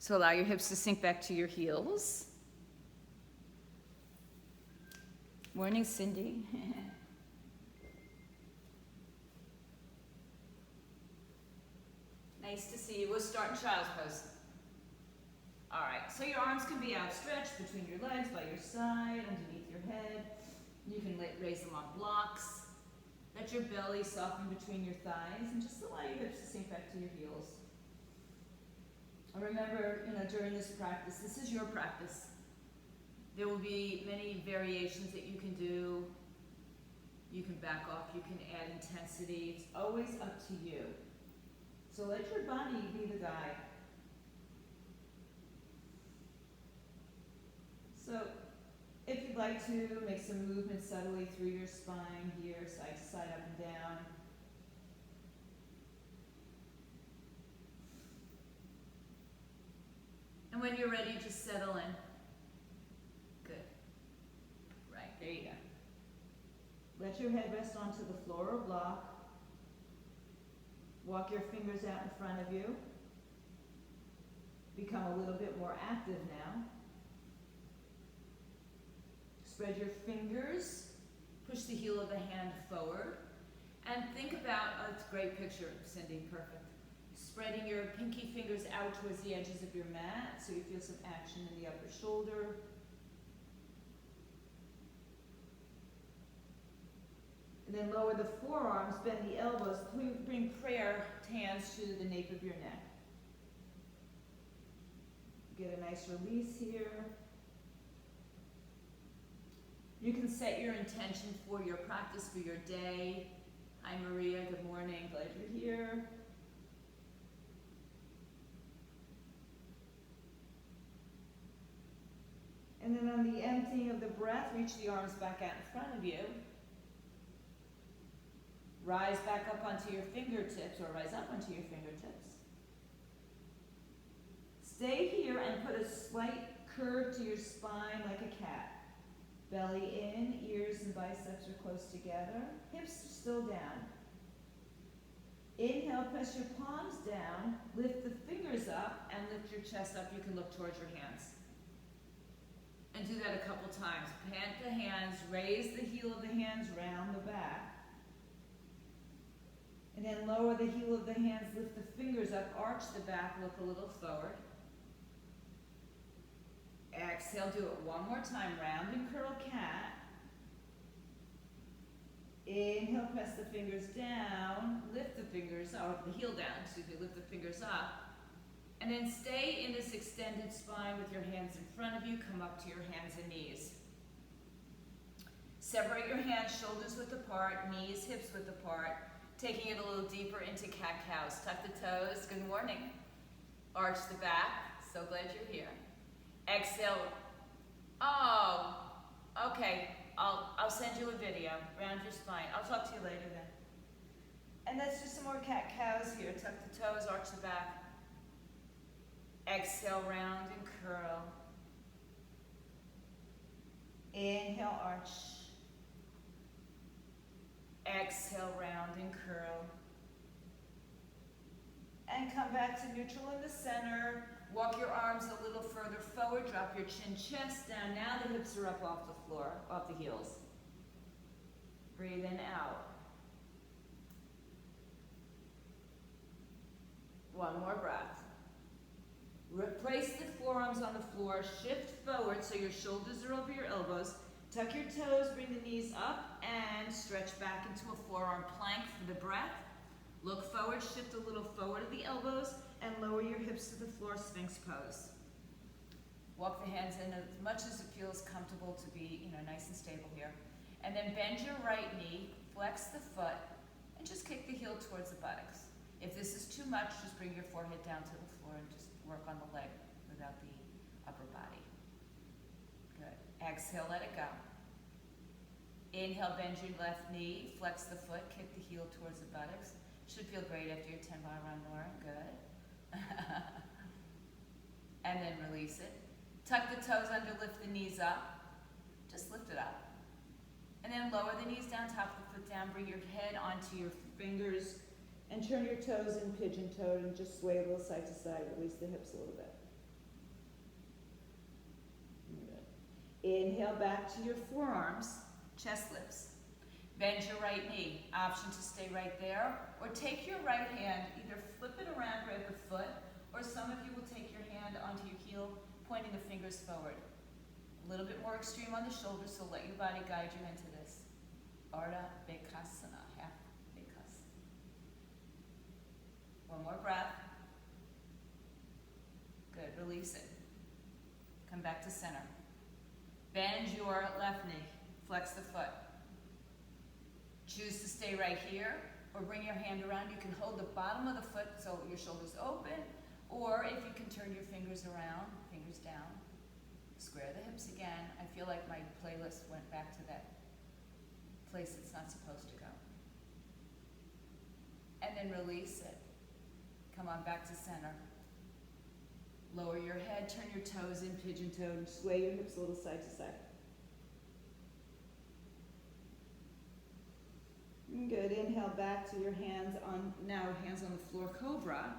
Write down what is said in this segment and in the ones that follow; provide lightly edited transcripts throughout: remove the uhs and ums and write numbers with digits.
So allow your hips to sink back to your heels. Morning, Cindy. Nice to see you. We'll start in child's pose. All right, so your arms can be outstretched between your legs, by your side, underneath your head. You can raise them on blocks. Let your belly soften between your thighs and just allow your hips to sink back to your heels. And remember, during this practice, this is your practice. There will be many variations that you can do. You can back off, you can add intensity. It's always up to you. So let your body be the guide. So if you'd like to, make some movement subtly through your spine here, side to side, up and down. And when you're ready, just settle in. Good. Right, there you go. Let your head rest onto the floor or block. Walk your fingers out in front of you. Become a little bit more active now. Spread your fingers. Push the heel of the hand forward. And think about, oh, it's a great picture, Cindy, perfect. Spreading your pinky fingers out towards the edges of your mat so you feel some action in the upper shoulder. And then lower the forearms, bend the elbows, bring prayer hands to the nape of your neck. Get a nice release here. You can set your intention for your practice for your day. Hi Maria, good morning, glad you're here. And then on the emptying of the breath, reach the arms back out in front of you. Rise back up onto your fingertips, or rise up onto your fingertips. Stay here and put a slight curve to your spine like a cat. Belly in, ears and biceps are close together. Hips are still down. Inhale, press your palms down, lift the fingers up, and lift your chest up. You can look towards your hands. And do that a couple times. Plant the hands, raise the heel of the hands round the back. And then lower the heel of the hands, lift the fingers up, arch the back, look a little forward. Exhale, do it one more time, round and curl cat. Inhale, press the fingers down, lift the fingers, or the heel down, excuse me, lift the fingers up. And then stay in this extended spine with your hands in front of you, come up to your hands and knees. Separate your hands, shoulders width apart, knees, hips width apart. Taking it a little deeper into cat-cows. Tuck the toes, good morning. Arch the back, so glad you're here. Exhale, oh, okay, I'll send you a video, round your spine. I'll talk to you later then. And let's do some more cat-cows here. Tuck the toes, arch the back. Exhale, round and curl. Inhale, arch. Exhale, round and curl. And come back to neutral in the center. Walk your arms a little further forward. Drop your chin, chest down. Now the hips are up off the floor, off the heels. Breathe in, out. One more breath. Replace the forearms on the floor. Shift forward so your shoulders are over your elbows. Tuck your toes, bring the knees up, and stretch back into a forearm plank for the breath. Look forward, shift a little forward of the elbows, and lower your hips to the floor, Sphinx pose. Walk the hands in as much as it feels comfortable to be, nice and stable here. And then bend your right knee, flex the foot, and just kick the heel towards the buttocks. If this is too much, just bring your forehead down to the floor and just work on the leg without the upper body. Good. Exhale, let it go. Inhale, bend your left knee, flex the foot, kick the heel towards the buttocks. Should feel great after your 10-mile run, Laura. Good. And then release it. Tuck the toes under, lift the knees up. Just lift it up. And then lower the knees down, top the foot down, bring your head onto your fingers, and turn your toes in pigeon-toed and just sway a little side to side, release the hips a little bit. Inhale back to your forearms, chest lifts. Bend your right knee, option to stay right there, or take your right hand, either flip it around right the foot, or some of you will take your hand onto your heel, pointing the fingers forward. A little bit more extreme on the shoulders, so let your body guide you into this. Ardha Bekasana, half Bekasana. One more breath. Good, release it. Come back to center. Bend your left knee, flex the foot. Choose to stay right here, or bring your hand around. You can hold the bottom of the foot so your shoulder's open, or if you can turn your fingers around, fingers down. Square the hips again. I feel like my playlist went back to that place it's not supposed to go. And then release it. Come on back to center. Lower your head, turn your toes in, pigeon toe, and sway your hips a little side to side. Good, inhale back to your hands on the floor, Cobra.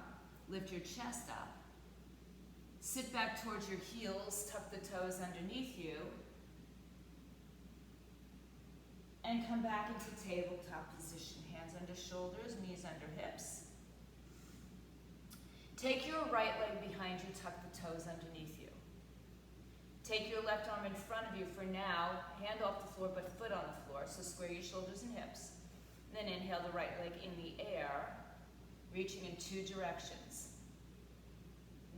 Lift your chest up. Sit back towards your heels, tuck the toes underneath you. And come back into tabletop position. Hands under shoulders, knees under hips. Take your right leg behind you, tuck the toes underneath you. Take your left arm in front of you for now, hand off the floor but foot on the floor, so square your shoulders and hips. Then inhale the right leg in the air, reaching in two directions.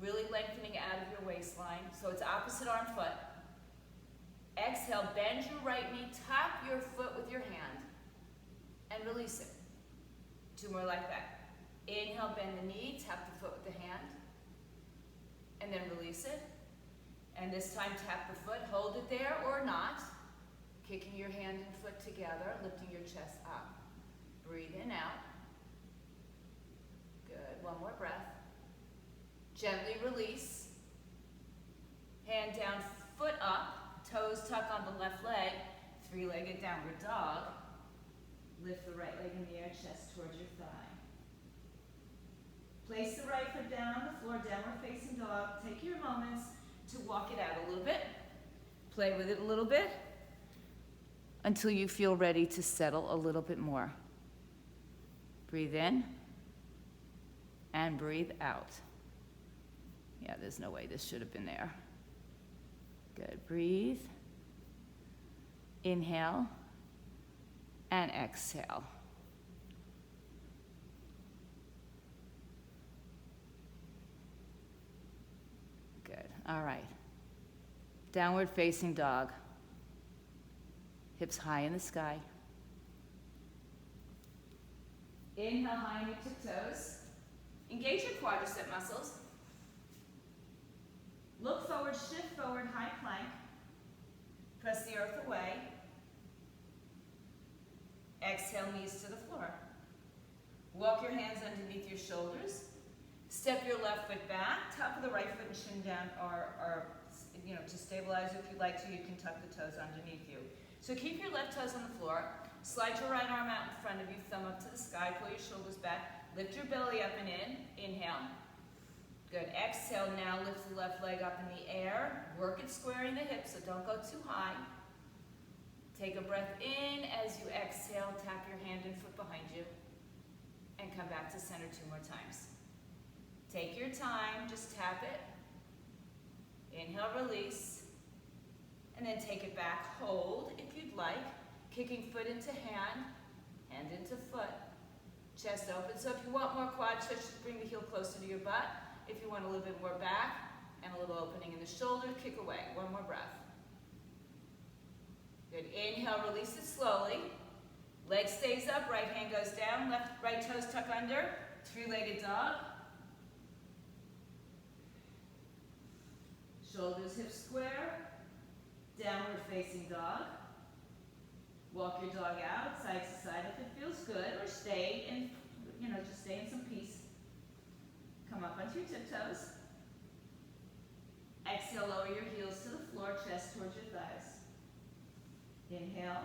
Really lengthening out of your waistline, so it's opposite arm foot. Exhale, bend your right knee, tap your foot with your hand, and release it. Two more like that. Inhale, bend the knee, tap the foot with the hand, and then release it. And this time tap the foot, hold it there or not, kicking your hand and foot together, lifting your chest up. Breathe in, out. Good, one more breath. Gently release. Hand down, foot up, toes tuck on the left leg, three-legged downward dog. Lift the right leg in the air, chest towards your thigh. Place the right foot down on the floor, downward facing dog. Take your moments to walk it out a little bit. Play with it a little bit until you feel ready to settle a little bit more. Breathe in and breathe out. Yeah, there's no way this should have been there. Good, breathe. Inhale and exhale. Good, all right. Downward facing dog. Hips high in the sky. Inhale high on your tiptoes. Engage your quadricep muscles. Look forward, shift forward, high plank. Press the earth away. Exhale, knees to the floor. Walk your hands underneath your shoulders. Step your left foot back, top of the right foot and shin down, or to stabilize if you'd like to, you can tuck the toes underneath you. So keep your left toes on the floor. Slide your right arm out in front of you, thumb up to the sky, pull your shoulders back, lift your belly up and in. Inhale. Good. Exhale, now lift the left leg up in the air. Work at squaring the hips, so don't go too high. Take a breath in. As you exhale, tap your hand and foot behind you. And come back to center two more times. Take your time, just tap it. Inhale, release. And then take it back. Hold if you'd like. Kicking foot into hand, hand into foot. Chest open. So if you want more quad stretch, just bring the heel closer to your butt. If you want a little bit more back and a little opening in the shoulder, kick away. One more breath. Good. Inhale, release it slowly. Leg stays up, right hand goes down, right toes tuck under, three-legged dog. Shoulders, hips square. Downward facing dog. Walk your dog out, side to side if it feels good, or stay in, just stay in some peace. Come up onto your tiptoes. Exhale, lower your heels to the floor, chest towards your thighs. Inhale.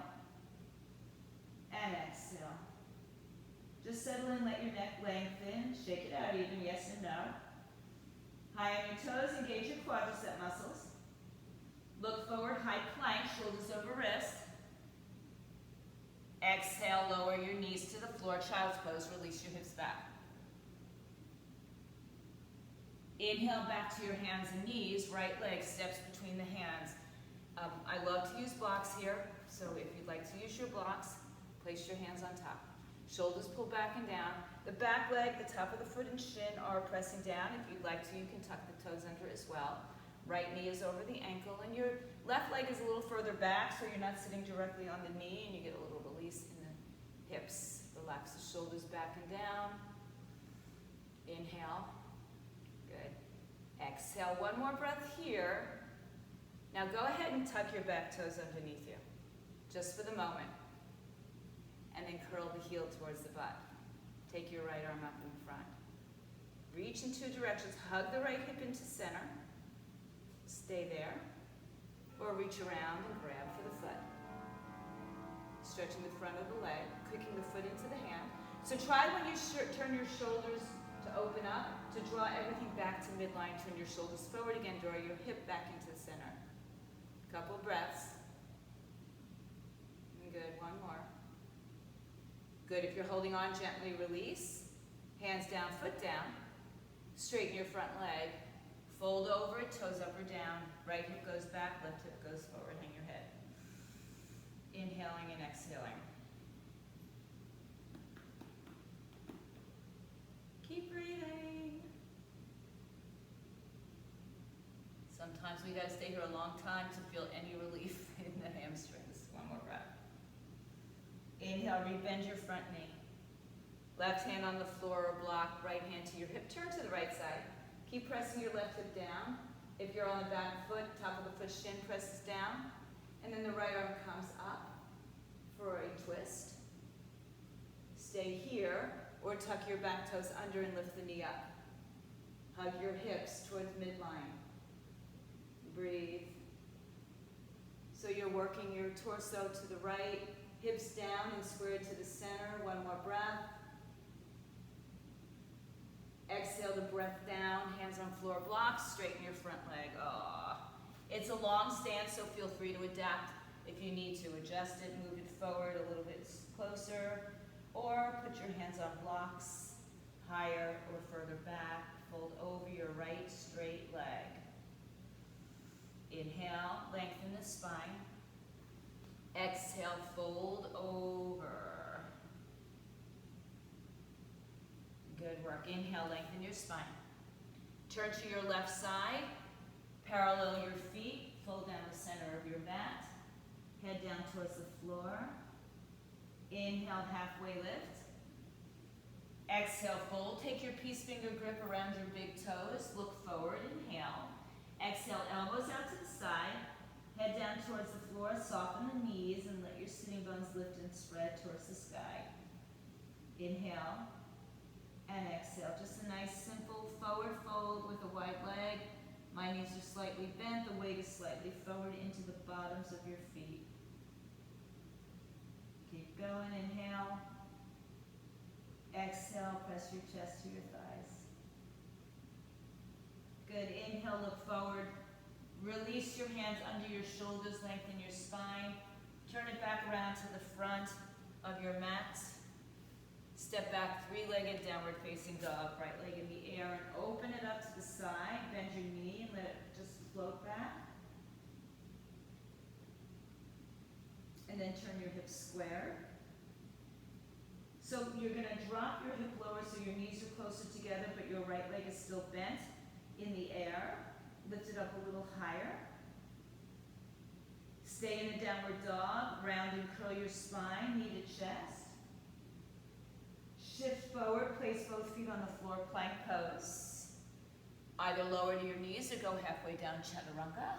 And exhale. Just settle in, let your neck lengthen. Shake it out even, yes and no. High on your toes, engage your quadricep muscles. Look forward, high plank, shoulders over wrist. Exhale, lower your knees to the floor, child's pose, release your hips back. Inhale back to your hands and knees, right leg steps between the hands. I love to use blocks here, so if you'd like to use your blocks, place your hands on top. Shoulders pull back and down. The back leg, the top of the foot and shin are pressing down. If you'd like to, you can tuck the toes under as well. Right knee is over the ankle, and your left leg is a little further back, so you're not sitting directly on the knee, and you get a little release in the hips. Relax the shoulders back and down. Inhale. Good. Exhale. One more breath here. Now go ahead and tuck your back toes underneath you, just for the moment. And then curl the heel towards the butt. Take your right arm up in front. Reach in two directions. Hug the right hip into center. Stay there. Or reach around and grab for the foot. Stretching the front of the leg, kicking the foot into the hand. So try when you turn your shoulders to open up, to draw everything back to midline. Turn your shoulders forward again. Draw your hip back into the center. Couple breaths. Good, one more. Good, if you're holding on, gently release. Hands down, foot down. Straighten your front leg. Fold over it, toes up or down. Right hip goes back, left hip goes forward. Hang your head. Inhaling and exhaling. Keep breathing. Sometimes we gotta stay here a long time to feel any relief in the hamstrings. One more breath. Inhale, rebend your front knee. Left hand on the floor or block, right hand to your hip. Turn to the right side. Keep pressing your left hip down. If you're on the back foot, top of the foot, shin presses down. And then the right arm comes up for a twist. Stay here, or tuck your back toes under and lift the knee up. Hug your hips towards midline. Breathe. So you're working your torso to the right, hips down and squared to the center. One more breath. Exhale the breath down, hands on floor blocks, straighten your front leg. It's a long stance, so feel free to adapt if you need to. Adjust it, move it forward a little bit closer, or put your hands on blocks, higher or further back. Fold over your right straight leg. Inhale, lengthen the spine. Exhale, fold over. Good work. Inhale, lengthen your spine. Turn to your left side. Parallel your feet. Fold down the center of your mat. Head down towards the floor. Inhale, halfway lift. Exhale, fold. Take your peace finger grip around your big toes. Look forward. Inhale. Exhale, elbows out to the side. Head down towards the floor. Soften the knees and let your sitting bones lift and spread towards the sky. Inhale. And exhale. Just a nice simple forward fold with a wide leg. My knees are slightly bent. The weight is slightly forward into the bottoms of your feet. Keep going. Inhale. Exhale. Press your chest to your thighs. Good. Inhale. Look forward. Release your hands under your shoulders. Lengthen your spine. Turn it back around to the front of your mat. Step back, three-legged downward facing dog, right leg in the air, and open it up to the side. Bend your knee and let it just float back. And then turn your hips square. So you're going to drop your hip lower so your knees are closer together, but your right leg is still bent in the air. Lift it up a little higher. Stay in a downward dog. Round and curl your spine, knee to chest. Shift forward, place both feet on the floor, plank pose. Either lower to your knees or go halfway down, chaturanga.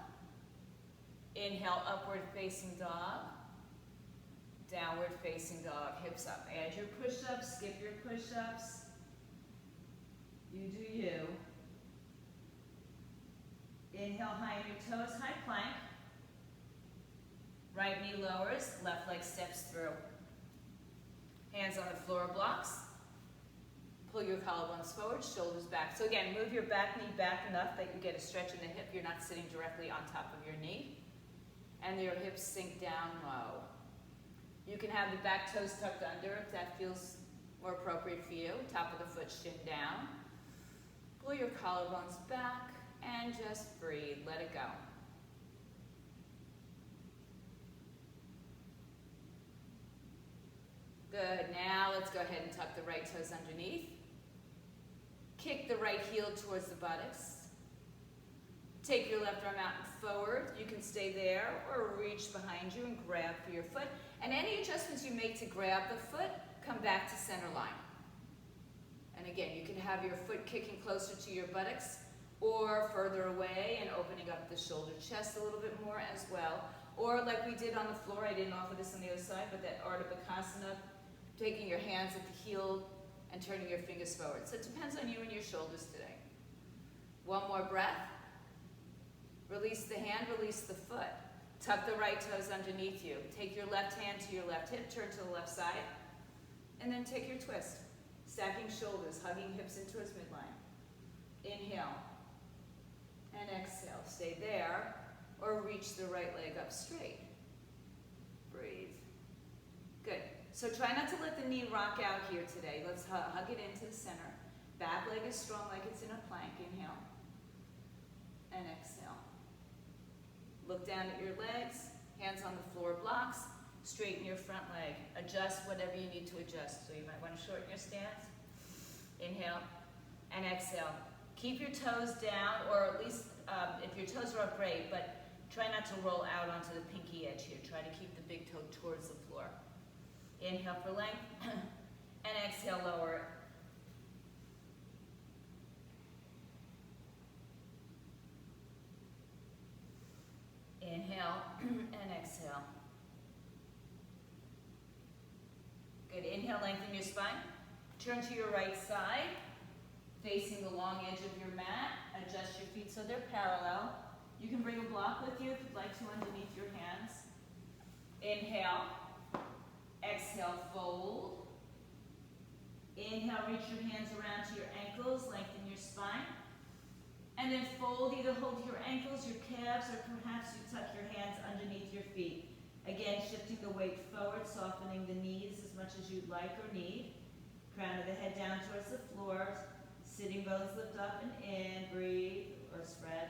Inhale, upward facing dog. Downward facing dog, hips up. Add your push-ups, skip your push-ups. You do you. Inhale, high on your toes, high plank. Right knee lowers, left leg steps through. Hands on the floor blocks. Pull your collarbones forward, shoulders back. So again, move your back knee back enough that you get a stretch in the hip. You're not sitting directly on top of your knee. and your hips sink down low. You can have the back toes tucked under if that feels more appropriate for you. Top of the foot, shin down. Pull your collarbones back and just breathe. Let it go. Good. Now let's go ahead and tuck the right toes underneath. Kick the right heel towards the buttocks. Take your left arm out and forward. You can stay there or reach behind you and grab for your foot. And any adjustments you make to grab the foot, come back to center line. And again, you can have your foot kicking closer to your buttocks or further away and opening up the shoulder chest a little bit more as well. Or like we did on the floor, I didn't offer this on the other side, but that Ardha Bakasana, taking your hands at the heel and turning your fingers forward. So it depends on you and your shoulders today. One more breath. Release the hand, release the foot. Tuck the right toes underneath you. Take your left hand to your left hip, turn to the left side, and then take your twist. Stacking shoulders, hugging hips in towards midline. Inhale and exhale. Stay there or reach the right leg up straight. Breathe. Good. So try not to let the knee rock out here today. Let's hug it into the center. Back leg is strong like it's in a plank. Inhale and exhale. Look down at your legs, hands on the floor blocks, straighten your front leg. Adjust whatever you need to adjust. So you might want to shorten your stance. Inhale and exhale. Keep your toes down, or at least if your toes are up, great, but try not to roll out onto the pinky edge here. Try to keep the big toe towards the floor. Inhale for length, and exhale, lower it. Inhale and exhale. Good. Inhale, lengthen your spine. Turn to your right side, facing the long edge of your mat. Adjust your feet so they're parallel. You can bring a block with you if you'd like to underneath your hands. Inhale. Exhale, fold. Inhale, reach your hands around to your ankles, lengthen your spine. And then fold, either hold your ankles, your calves, or perhaps you tuck your hands underneath your feet. Again, shifting the weight forward, softening the knees as much as you'd like or need. Crown of the head down towards the floor. Sitting bones lift up and in. Breathe or spread.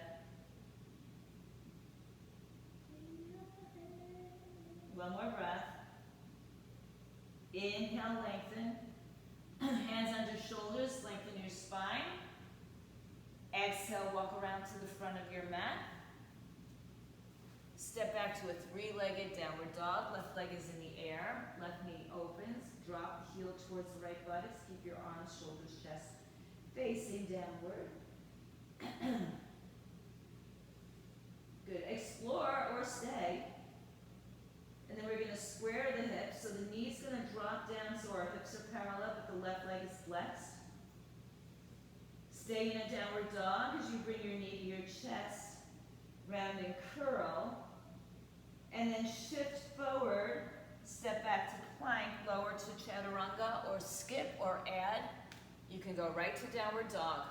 One more breath. Inhale, lengthen. Hands under shoulders, lengthen your spine. Exhale, walk around to the front of your mat. Step back to a three-legged downward dog. Left leg is in the air. Left knee opens. Drop the heel towards the right buttocks. Keep your arms, shoulders, chest facing downward. Good. Explore or stay. And then we're going to square the hips. So the knee's going to drop down so our hips are parallel, but the left leg is flexed. Stay in a downward dog as you bring your knee to your chest. Round and curl. And then shift forward. Step back to plank. Lower to chaturanga or skip or add. You can go right to downward dog.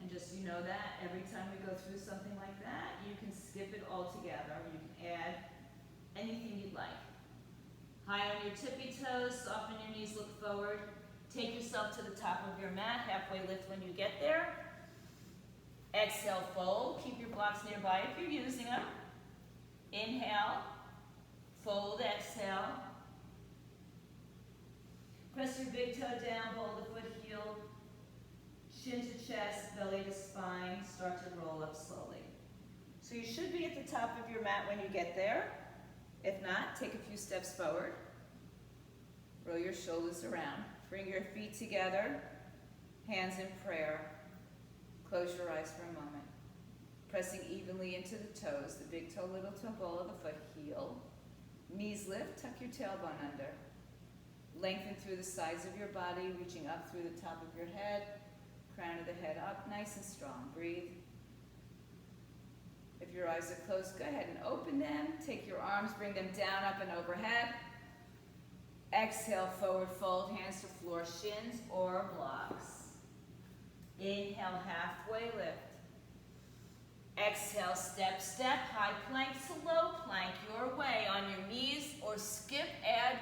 And just so you know that, every time we go through something like that, you can skip it all together. You can add anything you'd like. High on your tippy toes, soften your knees, look forward. Take yourself to the top of your mat, halfway lift when you get there. Exhale, fold. Keep your blocks nearby if you're using them. Inhale, fold, exhale. Press your big toe down, ball the foot heel, shin to chest, belly to spine. Start to roll up slowly. So you should be at the top of your mat when you get there. If not, take a few steps forward. Roll your shoulders around. Bring your feet together, hands in prayer. Close your eyes for a moment. Pressing evenly into the toes, the big toe, little toe, ball of the foot, heel. Knees lift, tuck your tailbone under. Lengthen through the sides of your body, reaching up through the top of your head, crown of the head up, nice and strong. Breathe. If your eyes are closed, go ahead and open them. Take your arms, bring them down, up and overhead. Exhale, forward fold, hands to floor, shins or blocks. Inhale, halfway lift. Exhale, step, step, high plank to low plank, your way on your knees or skip, add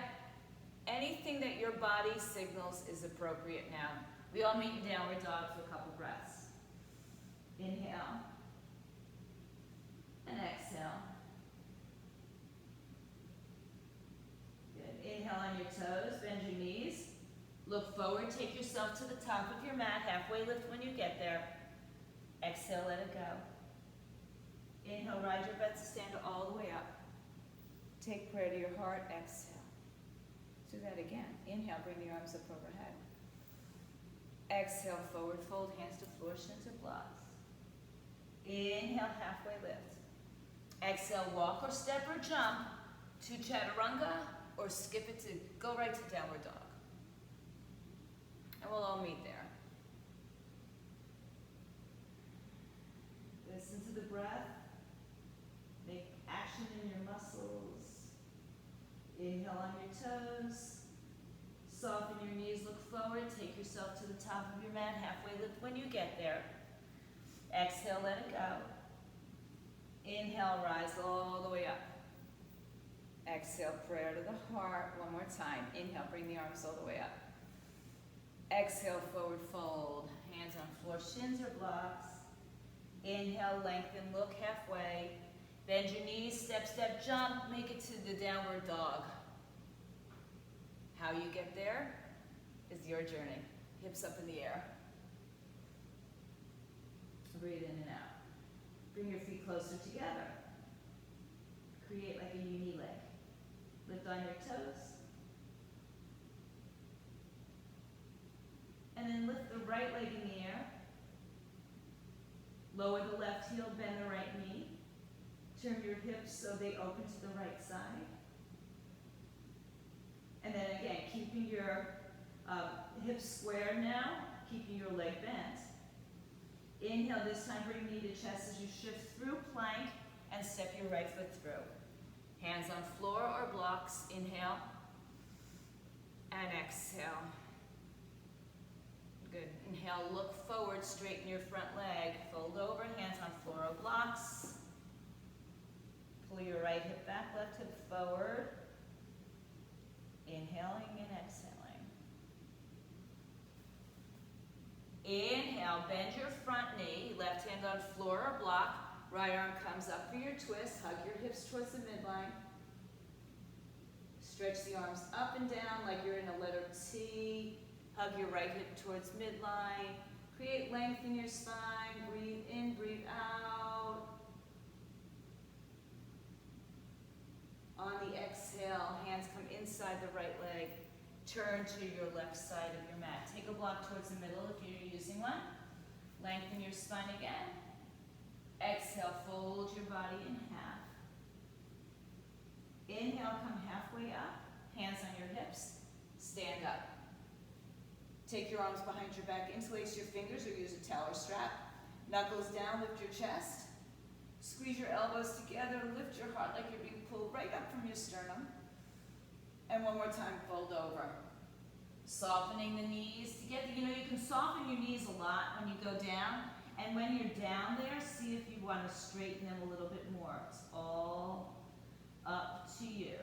anything that your body signals is appropriate now. We all meet in downward dog for a couple breaths. Inhale and exhale. Good. Inhale on your toes, bend your knees. Look forward, take yourself to the top of your mat, halfway lift when you get there. Exhale, let it go. Inhale, ride your butt to stand all the way up. Take prayer to your heart, exhale. Do that again. Inhale, bring the arms up overhead. Exhale, forward fold, hands to floor, shins or blocks. Inhale, halfway lift. Exhale, walk or step or jump to chaturanga or skip it to go right to downward dog. And we'll all meet there. Listen to the breath. Make action in your muscles. Inhale on your toes. Soften your knees, look forward. Take yourself to the top of your mat, halfway lift when you get there. Exhale, let it go. Inhale, rise all the way up. Exhale, prayer to the heart. One more time. Inhale, bring the arms all the way up. Exhale, forward fold. Hands on floor, shins or blocks. Inhale, lengthen, look halfway. Bend your knees, step, step, jump. Make it to the downward dog. How you get there is your journey. Hips up in the air. Breathe in and out. Bring your feet closer together. Create like a uni leg. Lift on your toes. And then lift the right leg in the air. Lower the left heel, bend the right knee. Turn your hips so they open to the right side. And then again, keeping your hips square now, keeping your leg bent. Inhale, this time bring knee to chest as you shift through plank and step your right foot through. Hands on floor or blocks, inhale and exhale. Good. Inhale, look forward, straighten your front leg. Fold over, hands on floor or blocks. Pull your right hip back, left hip forward. Inhaling and exhaling. Inhale, bend your front knee, left hand on floor or block. Right arm comes up for your twist. Hug your hips towards the midline. Stretch the arms up and down like you're in a letter T. Hug your right hip towards midline. Create length in your spine. Breathe in, breathe out. On the exhale, hands come inside the right leg. Turn to your left side of your mat. Take a block towards the middle if you're using one. Lengthen your spine again. Exhale, fold your body in half. Inhale, come halfway up. Hands on your hips. Stand up. Take your arms behind your back. Interlace your fingers or use a towel or strap. Knuckles down, lift your chest. Squeeze your elbows together. Lift your heart like you're being pulled right up from your sternum. And one more time, fold over. Softening the knees together. You know, you can soften your knees a lot when you go down. And when you're down there, see if you want to straighten them a little bit more. It's all up to you.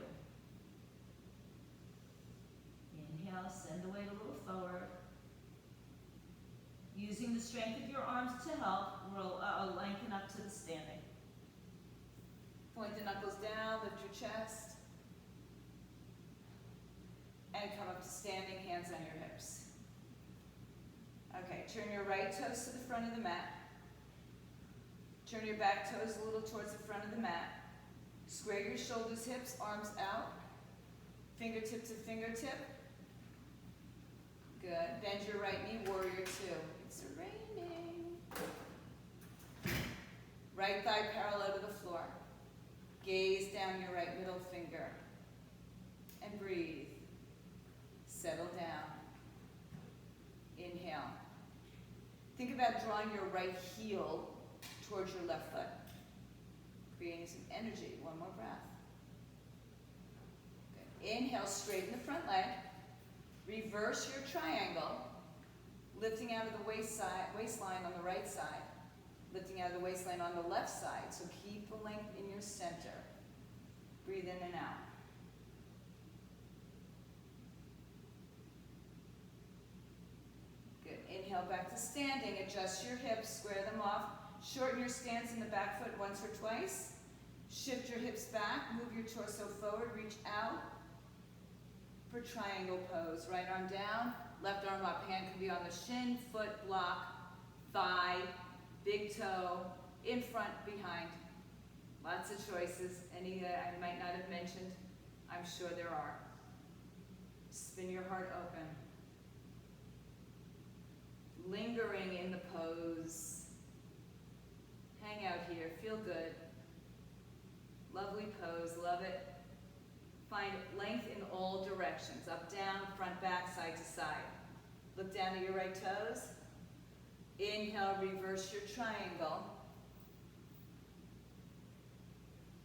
Inhale, send the weight a little forward. Using the strength of your arms to help, roll, lengthen up to the standing. Point the knuckles down, lift your chest. And come up to standing, hands on your hips. Okay, turn your right toes to the front of the mat. Turn your back toes a little towards the front of the mat. Square your shoulders, hips, arms out. Fingertip to fingertip. Good. Bend your right knee, warrior two. It's raining. Right thigh parallel to the floor. Gaze down your right middle finger. And breathe. Settle down. Inhale. Think about drawing your right heel towards your left foot. Creating some energy. One more breath. Good. Inhale, straighten the front leg. Reverse your triangle, lifting out of the waistline on the right side. Lifting out of the waistline on the left side, so keep the length in your center. Breathe in and out. Good. Inhale back to standing. Adjust your hips, square them off. Shorten your stance in the back foot once or twice. Shift your hips back, move your torso forward, reach out for triangle pose. Right arm down, left arm up. Hand can be on the shin, foot, block, thigh, big toe, in front, behind. Lots of choices. Any that I might not have mentioned, I'm sure there are. Spin your heart open. Lingering in the pose. Hang out here, feel good. Lovely pose, love it. Find length in all directions, up, down, front, back, side to side. Look down at your right toes. Inhale, reverse your triangle.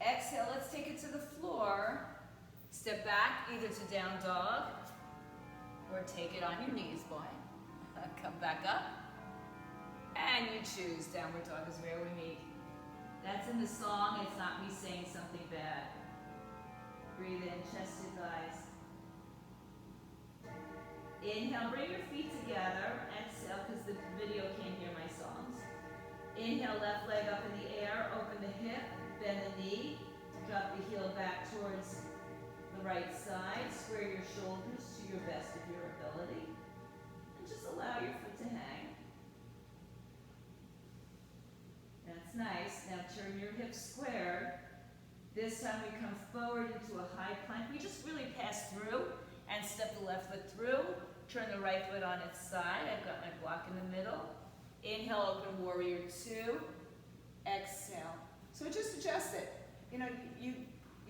Exhale, let's take it to the floor. Step back, either to down dog, or take it on your knees, boy. Come back up, and you choose. Downward dog is where we meet. That's in the song, it's not me saying something bad. Breathe in, chest to thighs. Inhale, bring your feet together. Exhale, because the video can't hear my songs. Inhale, left leg up in the air, open the hip, bend the knee, drop the heel back towards the right side, square your shoulders to your best of your ability, and just allow your foot to hang. That's nice. Now turn your hips squared. This time we come forward into a high plank. We just really pass through and step the left foot through. Turn the right foot on its side. I've got my block in the middle. Inhale, open warrior two. Exhale. So just adjust it. You know, you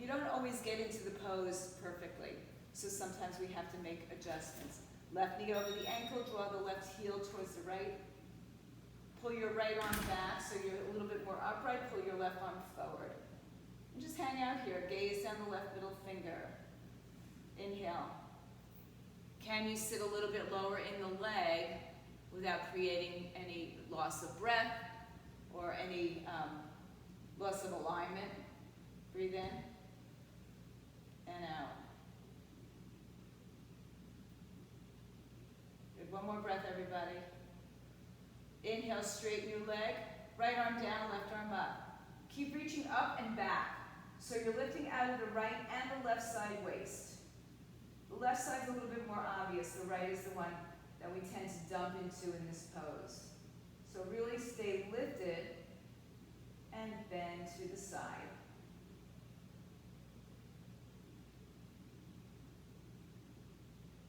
don't always get into the pose perfectly. So sometimes we have to make adjustments. Left knee over the ankle, draw the left heel towards the right. Pull your right arm back so you're a little bit more upright. Pull your left arm forward. And just hang out here. Gaze down the left middle finger. Inhale. Can you sit a little bit lower in the leg without creating any loss of breath or any loss of alignment? Breathe in and out. Good. One more breath, everybody. Inhale, straighten your leg. Right arm down, left arm up. Keep reaching up and back. So you're lifting out of the right and the left side waist. The left side's a little bit more obvious. The right is the one that we tend to dump into in this pose. So really stay lifted and bend to the side.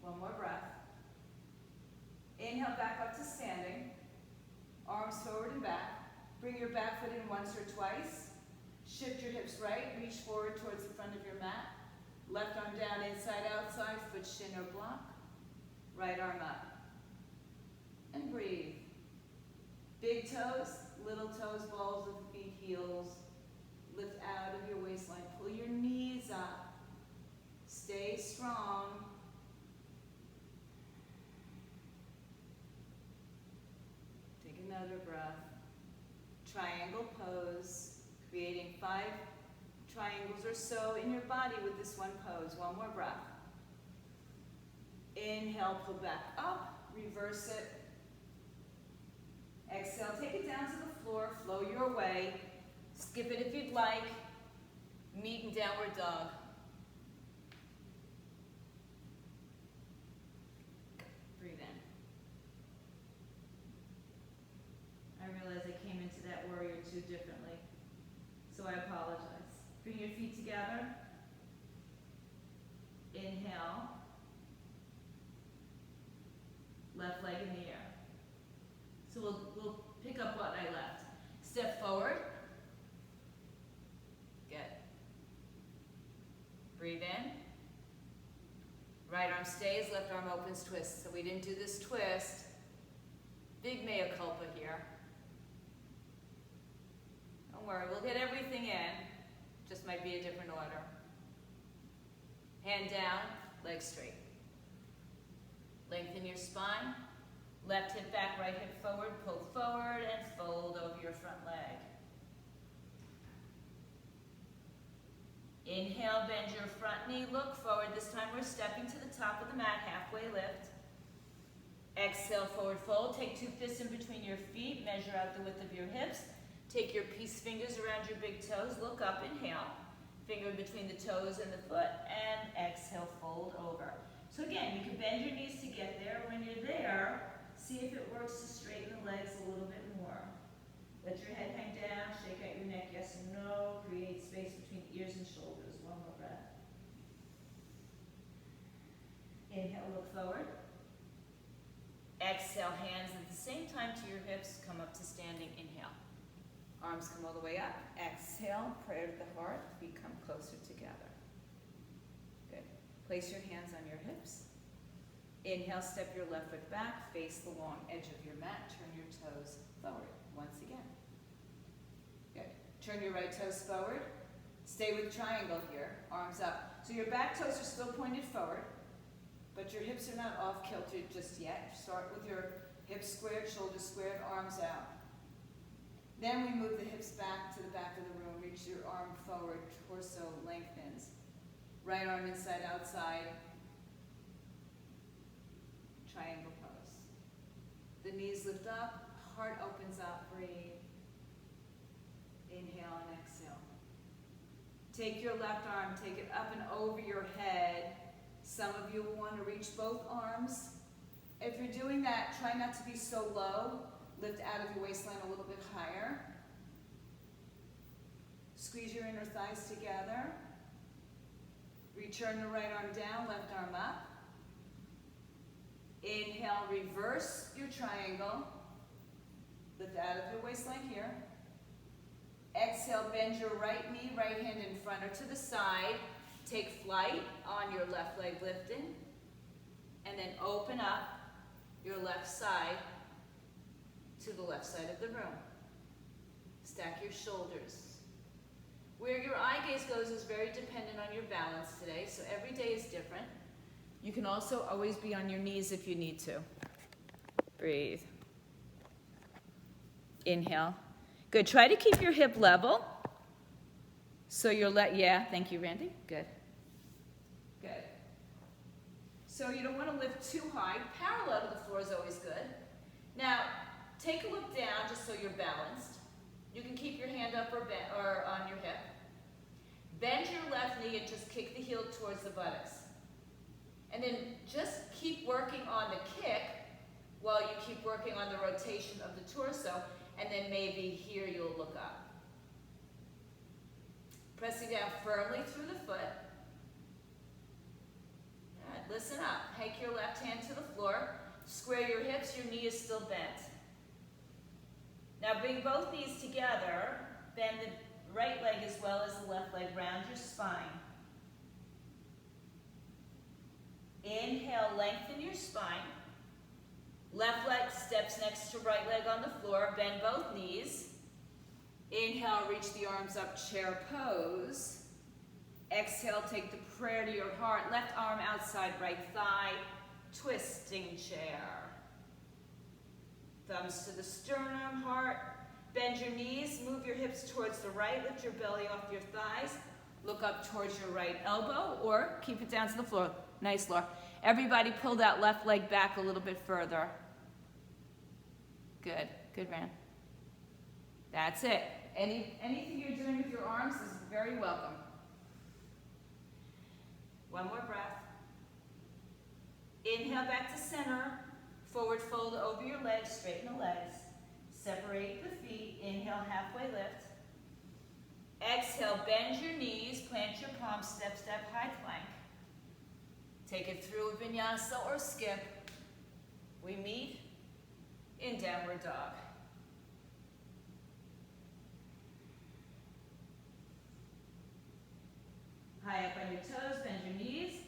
One more breath. Inhale, back up to standing. Arms forward and back. Bring your back foot in once or twice. Shift your hips right. Reach forward towards the front of your mat. Left arm down, inside, outside. Foot, shin, or block. Right arm up. And breathe. Big toes, little toes, balls of the feet, heels. Lift out of your waistline. Pull your knees up. Stay strong. Take another breath. Triangle pose, creating 5 triangles or so in your body with this one pose. One more breath. Inhale, pull back up, reverse it. Exhale, take it down to the floor, flow your way. Skip it if you'd like. Meet in downward dog. Breathe in. I realize I came into that warrior two differently, so I apologize. Bring your feet together. Inhale. Left leg in the air. So we'll pick up what I left. Step forward. Good. Breathe in. Right arm stays, left arm opens, twist. So we didn't do this twist. Big mea culpa here. Don't worry, we'll get everything in. Just might be a different order. Hand down, legs straight. Lengthen your spine. Left hip back, right hip forward, pull forward and fold over your front leg. Inhale, bend your front knee, look forward. This time we're stepping to the top of the mat, halfway lift. Exhale, forward fold. Take 2 fists in between your feet, measure out the width of your hips. Take your peace fingers around your big toes, look up, inhale. Finger in between the toes and the foot, and exhale, fold over. So again, you can bend your knees to get there. When you're there, see if it works to straighten the legs a little bit more. Let your head hang down, shake out your neck, yes or no. Create space between ears and shoulders. One more breath. Inhale, look forward. Exhale, hands at the same time to your hips, come up to standing, inhale. Arms come all the way up. Exhale, prayer to the heart, feet come closer together. Good. Place your hands on your hips. Inhale, step your left foot back, face the long edge of your mat, turn your toes forward once again. Good. Turn your right toes forward. Stay with triangle here, arms up. So your back toes are still pointed forward, but your hips are not off kilter just yet. Start with your hips squared, shoulders squared, arms out. Then we move the hips back to the back of the room. Reach your arm forward, torso lengthens. Right arm inside, outside. Triangle pose. The knees lift up, heart opens up, breathe. Inhale and exhale. Take your left arm, take it up and over your head. Some of you will want to reach both arms. If you're doing that, try not to be so low. Lift out of your waistline a little bit higher. Squeeze your inner thighs together. Return the right arm down, left arm up. Inhale, reverse your triangle. Lift out of your waistline here. Exhale, bend your right knee, right hand in front or to the side. Take flight on your left leg lifting. And then open up your left side to the left side of the room. Stack your shoulders. Where your eye gaze goes is very dependent on your balance today, so every day is different. You can also always be on your knees if you need to. Breathe. Inhale. Good. Try to keep your hip level. So you're yeah, thank you, Randy. Good. Good. So you don't want to lift too high. Parallel to the floor is always good. Now, take a look down just so you're balanced. You can keep your hand up or on your hip. Bend your left knee and just kick the heel towards the buttocks. And then just keep working on the kick while you keep working on the rotation of the torso, and then maybe here you'll look up. Pressing down firmly through the foot. All right, listen up. Take your left hand to the floor. Square your hips, your knee is still bent. Now bring both knees together. Bend the right leg as well as the left leg. Round your spine. Inhale, lengthen your spine. Left leg steps next to right leg on the floor. Bend both knees. Inhale, reach the arms up, chair pose. Exhale, take the prayer to your heart. Left arm outside, right thigh, twisting chair. Thumbs to the sternum, heart. Bend your knees, move your hips towards the right, lift your belly off your thighs. Look up towards your right elbow, or keep it down to the floor. Nice, Laura. Everybody pull that left leg back a little bit further. Good, good, Ran. That's it. Anything you're doing with your arms is very welcome. One more breath. Inhale back to center. Forward fold over your legs, straighten the legs. Separate the feet. Inhale, halfway lift. Exhale, bend your knees, plant your palms, step, step, high plank. Take it through a vinyasa or skip. We meet in downward dog. High up on your toes, bend your knees.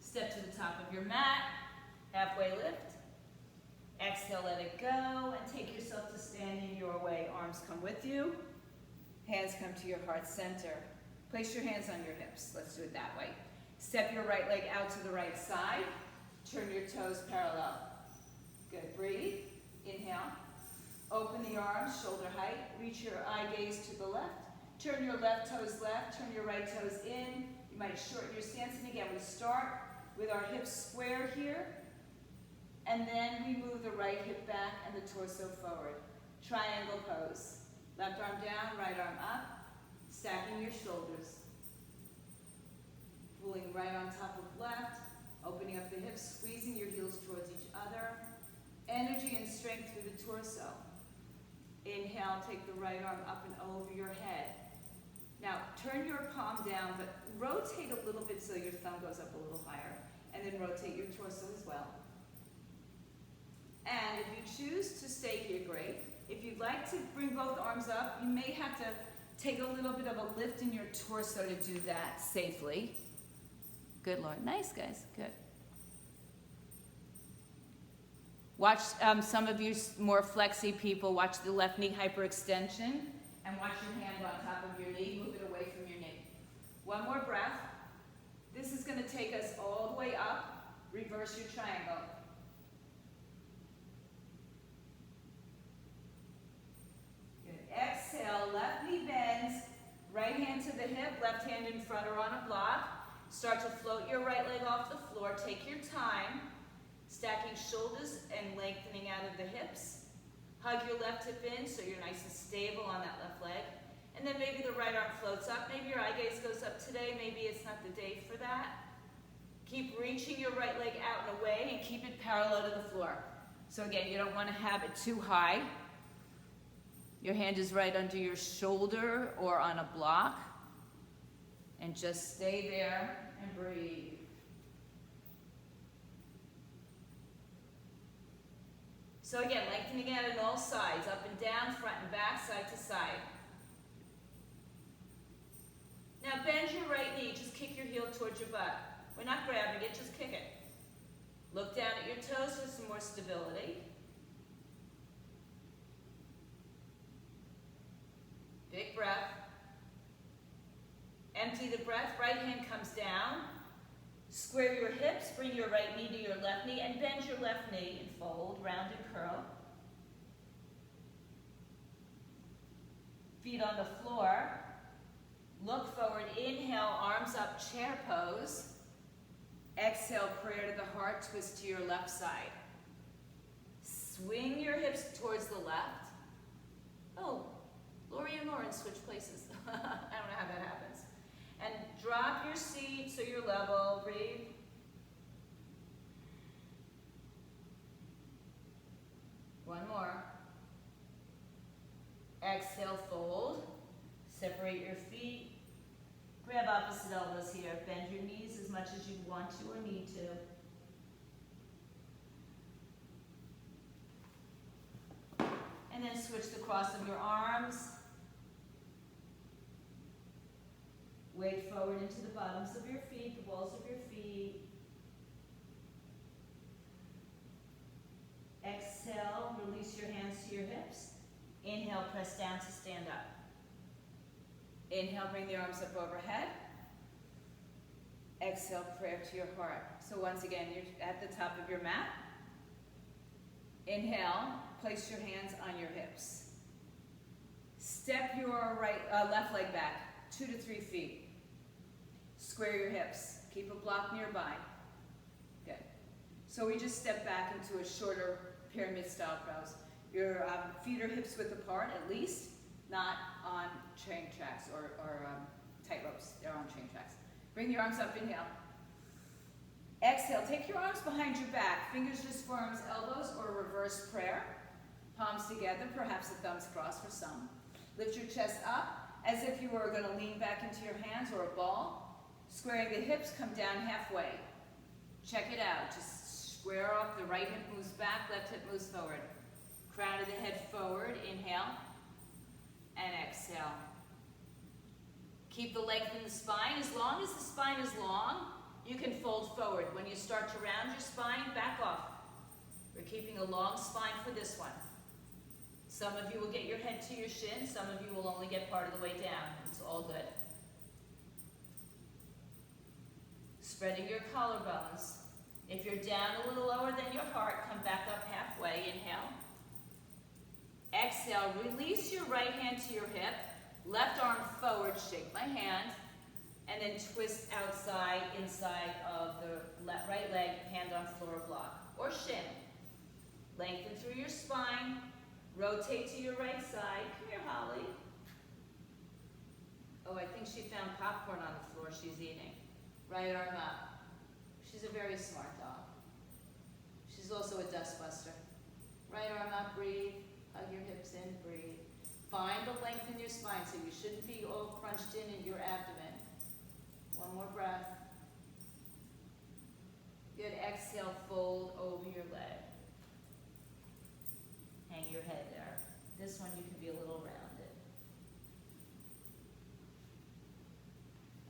Step to the top of your mat, halfway lift. Exhale, let it go, and take yourself to standing your way. Arms come with you. Hands come to your heart center. Place your hands on your hips. Let's do it that way. Step your right leg out to the right side. Turn your toes parallel. Good, breathe. Inhale. Open the arms, shoulder height. Reach your eye gaze to the left. Turn your left toes left, turn your right toes in. You might shorten your stance. And again, we start with our hips square here. And then we move the right hip back and the torso forward. Triangle pose. Left arm down, right arm up. Stacking your shoulders. Pulling right on top of left. Opening up the hips, squeezing your heels towards each other. Energy and strength through the torso. Inhale, take the right arm up and over your head. Now, turn your palm down, but rotate a little bit so your thumb goes up a little higher. And then rotate your torso as well. And if you choose to stay here, great. If you'd like to bring both arms up, you may have to take a little bit of a lift in your torso to do that safely. Good, Lord. Nice, guys. Good. Watch some of you more flexy people, watch the left knee hyperextension and watch your hand on top of your knee. Move it away from your knee. One more breath. This is going to take us all the way up. Reverse your triangle. Good. Exhale, left knee bends, right hand to the hip, left hand in front or on a block. Start to float your right leg off the floor. Take your time. Stacking shoulders and lengthening out of the hips. Hug your left hip in so you're nice and stable on that left leg. And then maybe the right arm floats up. Maybe your eye gaze goes up today. Maybe it's not the day for that. Keep reaching your right leg out and away and keep it parallel to the floor. So again, you don't want to have it too high. Your hand is right under your shoulder or on a block. And just stay there and breathe. So again, lengthening out on all sides, up and down, front and back, side to side. Now bend your right knee, just kick your heel towards your butt. We're not grabbing it, just kick it. Look down at your toes for some more stability. Big breath. Empty the breath, right hand comes down. Square your hips, bring your right knee to your left knee, and bend your left knee and fold, round and curl. Feet on the floor. Look forward, inhale, arms up, chair pose. Exhale, prayer to the heart, twist to your left side. Swing your hips towards the left. Oh, Lori and Lauren switch places. I don't know how that happens. And drop your seat so you're level. Breathe. One more. Exhale, fold. Separate your feet. Grab opposite elbows here. Bend your knees as much as you want to or need to. And then switch the cross of your arms. Weight forward into the bottoms of your feet, the balls of your feet. Exhale, release your hands to your hips. Inhale, press down to stand up. Inhale, bring the arms up overhead. Exhale, prayer to your heart. So once again, you're at the top of your mat. Inhale, place your hands on your hips. Step your left leg back 2 to 3 feet. Square your hips. Keep a block nearby. Good. So we just step back into a shorter pyramid style pose. Your feet are hips width apart at least, not on train tracks or tight ropes. They're on train tracks. Bring your arms up, inhale. Exhale, take your arms behind your back. Fingers just for arms, elbows, or reverse prayer. Palms together, perhaps the thumbs crossed for some. Lift your chest up as if you were going to lean back into your hands or a ball. Squaring the hips, come down halfway. Check it out. Just square off. The right hip moves back, left hip moves forward. Crown of the head forward. Inhale. And exhale. Keep the length in the spine. As long as the spine is long, you can fold forward. When you start to round your spine, back off. We're keeping a long spine for this one. Some of you will get your head to your shin. Some of you will only get part of the way down. It's all good. Spreading your collarbones. If you're down a little lower than your heart, come back up halfway. Inhale. Exhale, release your right hand to your hip. Left arm forward, shake my hand. And then twist outside, inside of the right leg, hand on floor block. Or shin. Lengthen through your spine. Rotate to your right side. Come here, Holly. Oh, I think she found popcorn on the floor she's eating. Right arm up. She's a very smart dog. She's also a dust buster. Right arm up, breathe. Hug your hips in, breathe. Find the length in your spine, so you shouldn't be all crunched in your abdomen. One more breath. Good, exhale, fold over your leg. Hang your head there. This one you can be a little rounded.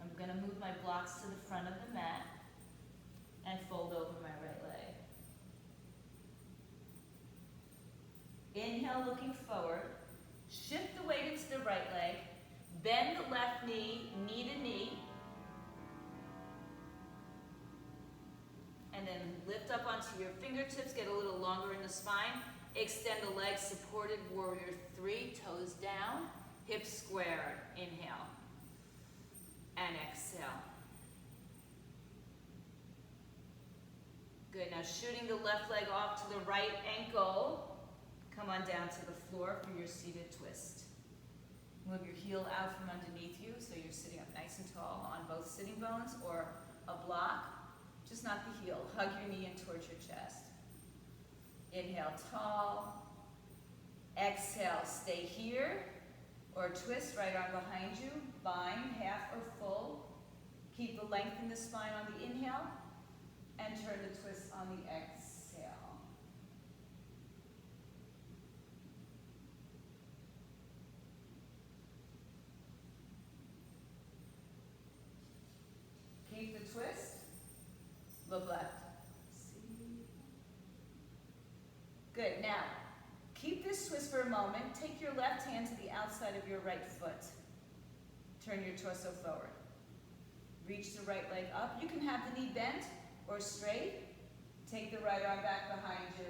I'm gonna move my blocks to the front of the mat and fold over my right leg. Inhale, looking forward. Shift the weight into the right leg. Bend the left knee, knee to knee. And then lift up onto your fingertips, get a little longer in the spine. Extend the legs, supported warrior 3, toes down, hips squared. Inhale. And exhale. Good, now shooting the left leg off to the right ankle. Come on down to the floor for your seated twist. Move your heel out from underneath you so you're sitting up nice and tall on both sitting bones or a block, just not the heel. Hug your knee in towards your chest. Inhale, tall. Exhale, stay here or twist, right arm behind you. Bind, half or full. Keep the length in the spine on the inhale and turn the twist on the exhale. Keep the twist. Look left. Good. Now, keep this twist for a moment. Take your left hand to the outside of your right foot. Turn your torso forward. Reach the right leg up. You can have the knee bent or straight. Take the right arm back behind you.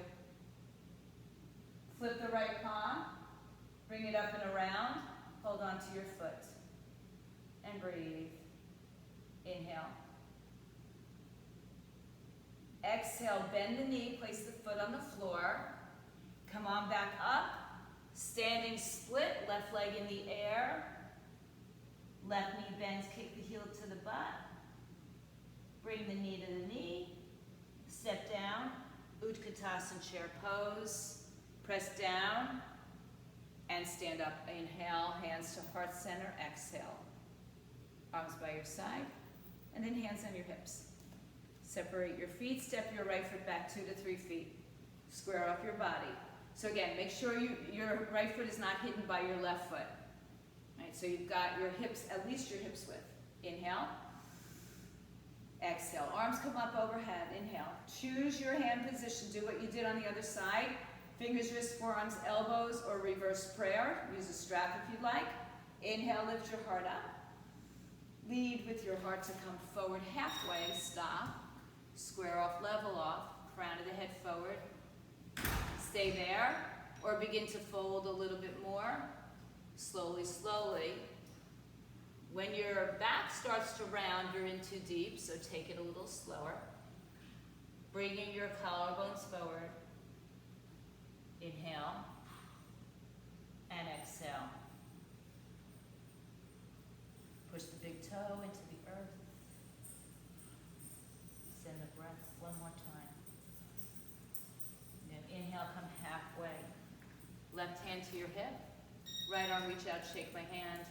Flip the right palm. Bring it up and around. Hold on to your foot. And breathe. Inhale. Exhale, bend the knee, place the foot on the floor. Come on back up. Standing split, left leg in the air. Left knee bends, kick the heel to the butt. Bring the knee to the knee. Step down, Utkatasana chair pose. Press down and stand up. Inhale, hands to heart center, exhale. Arms by your side, and then hands on your hips. Separate your feet, step your right foot back 2 to 3 feet. Square up your body. So again, make sure your right foot is not hidden by your left foot. Right, so you've got your hips, at least your hips width. Inhale. Exhale. Arms come up overhead. Inhale. Choose your hand position. Do what you did on the other side. Fingers, wrists, forearms, elbows, or reverse prayer. Use a strap if you'd like. Inhale, lift your heart up. Lead with your heart to come forward halfway. Stop. Square off, level off. Crown of the head forward. Stay there, or begin to fold a little bit more. Slowly, slowly. When your back starts to round, you're in too deep, so take it a little slower. Bringing your collarbones forward. Inhale. And exhale. Push the big toe into the earth. Send the breath one more time. Then inhale, come halfway. Left hand to your hip. Right arm, reach out, shake my hand.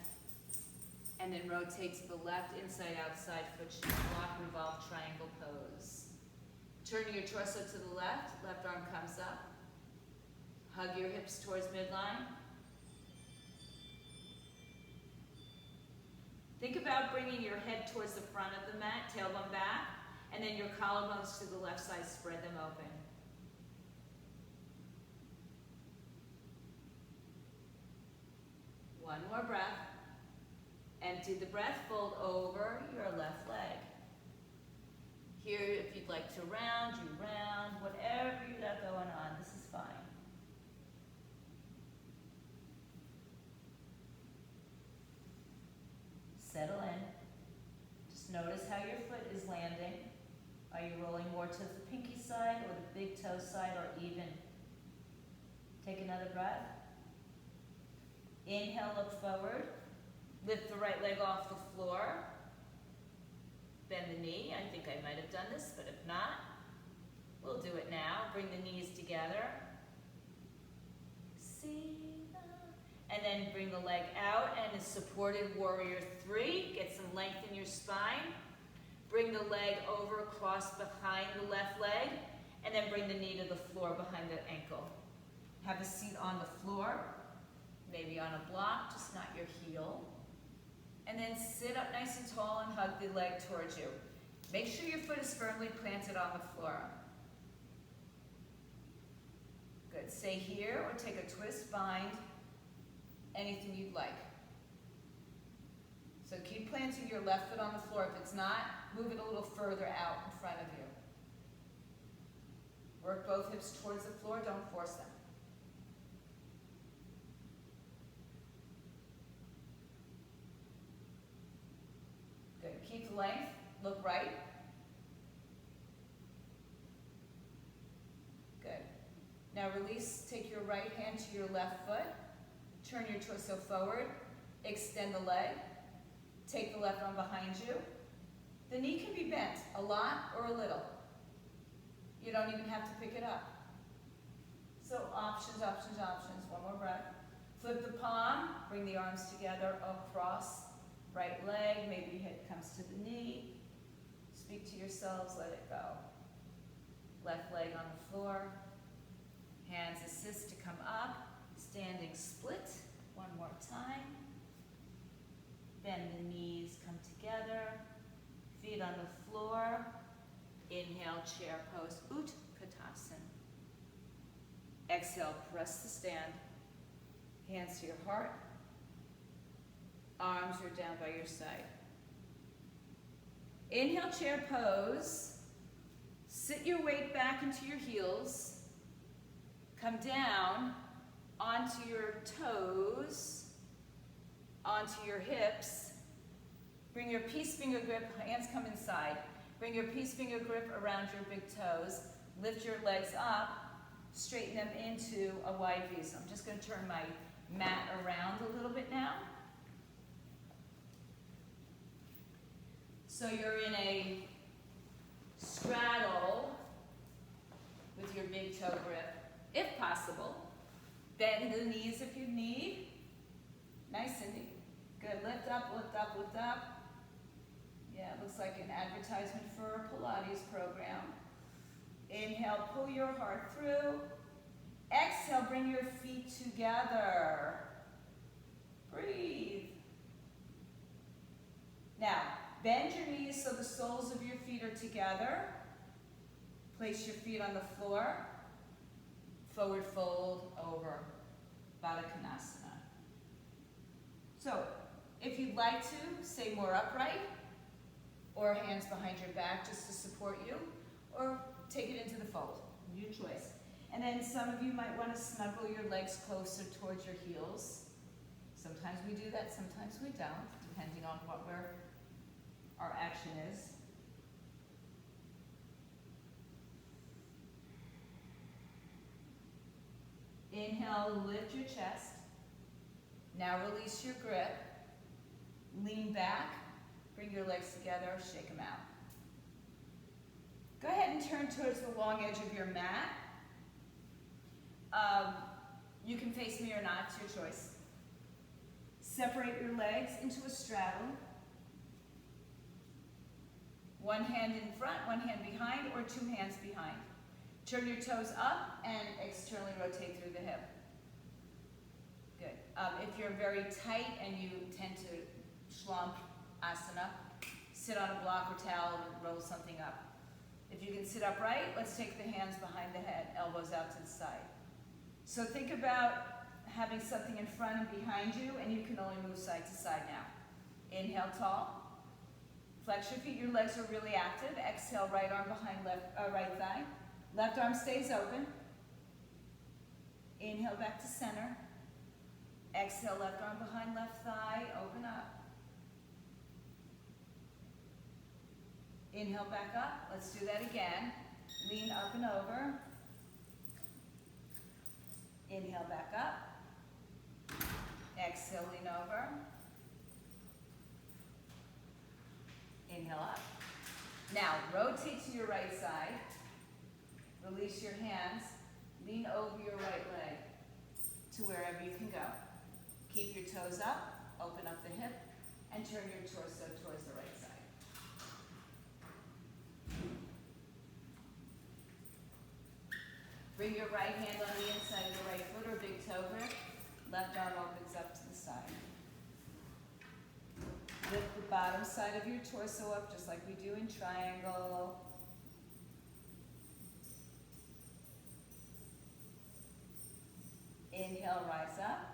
And then rotate to the left, inside, outside, foot shift, block, revolve, triangle pose. Turn your torso to the left arm comes up. Hug your hips towards midline. Think about bringing your head towards the front of the mat, tailbone back, and then your collarbones to the left side, spread them open. One more breath. Empty the breath, fold over your left leg. Here, if you'd like to round, you round. Whatever you got going on, this is fine. Settle in. Just notice how your foot is landing. Are you rolling more to the pinky side or the big toe side, or even? Take another breath. Inhale, look forward. Lift the right leg off the floor. Bend the knee. I think I might have done this, but if not, we'll do it now. Bring the knees together. See? And then bring the leg out and a supported warrior 3. Get some length in your spine. Bring the leg over, across behind the left leg, and then bring the knee to the floor behind the ankle. Have a seat on the floor, maybe on a block, just not your heel. And then sit up nice and tall and hug the leg towards you. Make sure your foot is firmly planted on the floor. Good. Stay here or take a twist, bind, anything you'd like. So keep planting your left foot on the floor. If it's not, move it a little further out in front of you. Work both hips towards the floor, don't force them. Good. Keep the length, look right. Good. Now release, take your right hand to your left foot, turn your torso forward, extend the leg, take the left arm behind you. The knee can be bent, a lot or a little. You don't even have to pick it up. So options, options, options. One more breath. Flip the palm, bring the arms together across right leg, maybe head comes to the knee. Speak to yourselves, let it go. Left leg on the floor. Hands assist to come up. Standing split. One more time. Bend the knees, come together. Feet on the floor. Inhale, chair pose, Utkatasana. Exhale, press to stand. Hands to your heart. Arms are down by your side. Inhale, chair pose. Sit your weight back into your heels. Come down onto your toes, onto your hips. Bring your peace finger grip, hands come inside. Bring your peace finger grip around your big toes. Lift your legs up, straighten them into a wide V. So I'm just going to turn my mat around a little bit now. So you're in a straddle with your big toe grip, if possible. Bend the knees if you need. Nice, Cindy. Good. Lift up, lift up, lift up. Yeah, it looks like an advertisement for a Pilates program. Inhale, pull your heart through. Exhale, bring your feet together. Breathe. Now, bend your knees so the soles of your feet are together. Place your feet on the floor. Forward fold over. Baddha Konasana. So, if you'd like to, stay more upright, or hands behind your back just to support you, or take it into the fold. Your choice. And then some of you might want to snuggle your legs closer towards your heels. Sometimes we do that, sometimes we don't, depending on where our action is. Inhale, lift your chest. Now release your grip. Lean back. Bring your legs together, shake them out. Go ahead and turn towards the long edge of your mat. You can face me or not, it's your choice. Separate your legs into a straddle. One hand in front, one hand behind, or two hands behind. Turn your toes up and externally rotate through the hip. Good. If you're very tight and you tend to slump asana, sit on a block or towel and roll something up. If you can sit upright, let's take the hands behind the head, elbows out to the side. So think about having something in front and behind you, and you can only move side to side now. Inhale tall. Flex your feet, your legs are really active. Exhale, right arm behind right thigh. Left arm stays open. Inhale back to center. Exhale, left arm behind left thigh, open up. Inhale back up, let's do that again. Lean up and over. Inhale back up. Exhale, lean over. Inhale up. Now, rotate to your right side. Release your hands. Lean over your right leg to wherever you can go. Keep your toes up, open up the hip, and turn your torso towards the right side. Bring your right hand on the inside of the right foot or big toe grip. Left arm opens up to the side. Lift the bottom side of your torso up just like we do in triangle. Inhale, rise up.